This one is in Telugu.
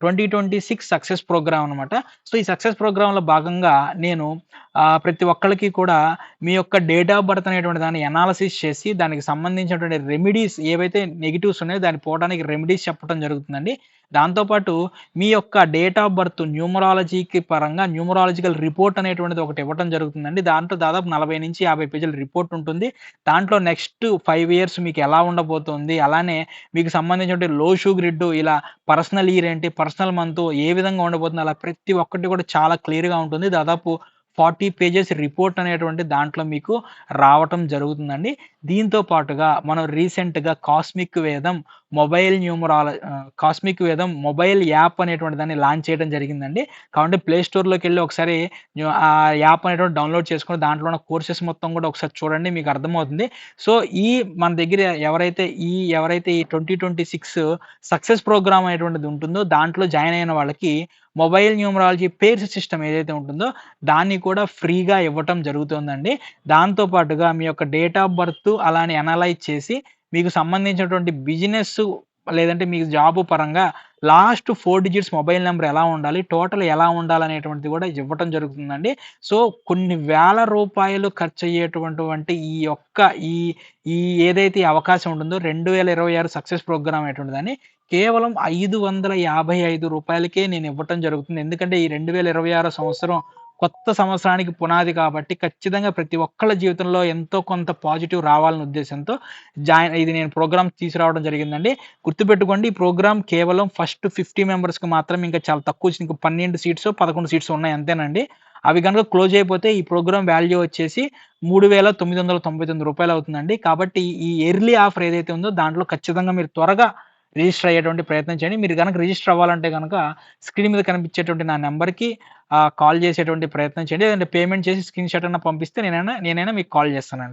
2026 సక్సెస్ ప్రోగ్రామ్ అనమాట. సో, ఈ సక్సెస్ ప్రోగ్రామ్‌లో భాగంగా నేను ప్రతి ఒక్కళ్ళకి కూడా మీ యొక్క డేట్ ఆఫ్ బర్త్ అనేటువంటి దాన్ని అనాలిసిస్ చేసి, దానికి సంబంధించినటువంటి రెమెడీస్ ఏవైతే నెగెటివ్స్ ఉన్నాయో దాన్ని పోవడానికి రెమెడీస్ చెప్పడం జరుగుతుందండి. దాంతో పాటు మీ యొక్క డేట్ ఆఫ్ బర్త్ న్యూమరాలజీకి పరంగా న్యూమరాలజికల్ రిపోర్ట్ అనేటువంటిది ఒకటి ఇవ్వటం జరుగుతుందండి. దాంట్లో దాదాపు 40-50 పేజీల రిపోర్ట్ ఉంటుంది. దాంట్లో నెక్స్ట్ 5 ఇయర్స్ మీకు ఎలా ఉండబోతుంది, అలానే మీకు సంబంధించినటువంటి లోషు గ్రిడ్ ఇలా పర్సనల్ ఇయర్ ఏంటి, పర్సనల్ మంత్ ఏ విధంగా ఉండబోతుంది, అలా ప్రతి ఒక్కటి కూడా చాలా క్లియర్‌గా ఉంటుంది. దాదాపు 40 పేజెస్ రిపోర్ట్ అనేటువంటి దాంట్లో మీకు రావటం జరుగుతుందండి. దీంతో పాటుగా మనం రీసెంట్‌గా కాస్మిక్ వేదం మొబైల్ యాప్ అనేటువంటి దాన్ని లాంచ్ చేయడం జరిగిందండి. కాబట్టి ప్లే స్టోర్‌లోకెళ్ళి ఒకసారి ఆ యాప్ అనేటువంటిది డౌన్‌లోడ్ చేసుకొని దాంట్లో ఉన్న కోర్సెస్ మొత్తం కూడా ఒకసారి చూడండి, మీకు అర్థమవుతుంది. సో, మన దగ్గర ఎవరైతే ఈ 2026 సక్సెస్ ప్రోగ్రామ్ అనేటువంటిది ఉంటుందో దాంట్లో జాయిన్ అయిన వాళ్ళకి మొబైల్ న్యూమరాలజీ పేర్స్ సిస్టమ్ ఏదైతే ఉంటుందో దాన్ని కూడా ఫ్రీగా ఇవ్వటం జరుగుతుందండి. దాంతో పాటుగా మీ యొక్క డేట్ ఆఫ్ బర్త్ అలానే అనలైజ్ చేసి మీకు సంబంధించినటువంటి బిజినెస్సు లేదంటే మీకు జాబు పరంగా లాస్ట్ 4 డిజిట్స్ మొబైల్ నంబర్ ఎలా ఉండాలి, టోటల్ ఎలా ఉండాలనేటువంటిది కూడా ఇవ్వటం జరుగుతుందండి. సో, కొన్ని వేల రూపాయలు ఖర్చయ్యేటువంటి ఈ యొక్క ఈ ఈ ఏదైతే ఈ అవకాశం ఉంటుందో 2026 సక్సెస్ ప్రోగ్రామ్ అనేటువంటిదని కేవలం రూ. 555కే నేను ఇవ్వటం జరుగుతుంది. ఎందుకంటే ఈ 2026 సంవత్సరం కొత్త సంవత్సరానికి పునాది కాబట్టి ఖచ్చితంగా ప్రతి ఒక్కళ్ళ జీవితంలో ఎంతో కొంత పాజిటివ్ రావాలనే ఉద్దేశంతో ఇది నేను ప్రోగ్రామ్ తీసుకురావడం జరిగిందండి. గుర్తుపెట్టుకోండి, ఈ ప్రోగ్రామ్ కేవలం ఫస్ట్ 50 మెంబర్స్‌కి మాత్రమే ఇంకా చాలా తక్కువ ఇంక 12 సీట్సో, 11 సీట్సో ఉన్నాయి అంతేనండి. అవి గనుక క్లోజ్ అయిపోతే ఈ ప్రోగ్రామ్ వాల్యూ వచ్చేసి రూ. 3,999 అవుతుందండి. కాబట్టి ఈ ఎర్లీ ఆఫర్ ఏదైతే ఉందో దాంట్లో ఖచ్చితంగా మీరు త్వరగా రిజిస్టర్ అయ్యేటువంటి ప్రయత్నం చేయండి. మీరు గనక రిజిస్టర్ అవ్వాలంటే గనక స్క్రీన్ మీద కనిపించేటువంటి నా నంబర్‌కి కాల్ చేసేటువంటి ప్రయత్నం చేయండి. లేదంటే పేమెంట్ చేసి స్క్రీన్‌షాట్ అన్నా పంపిస్తే నేనైనా మీకు కాల్ చేస్తానండి.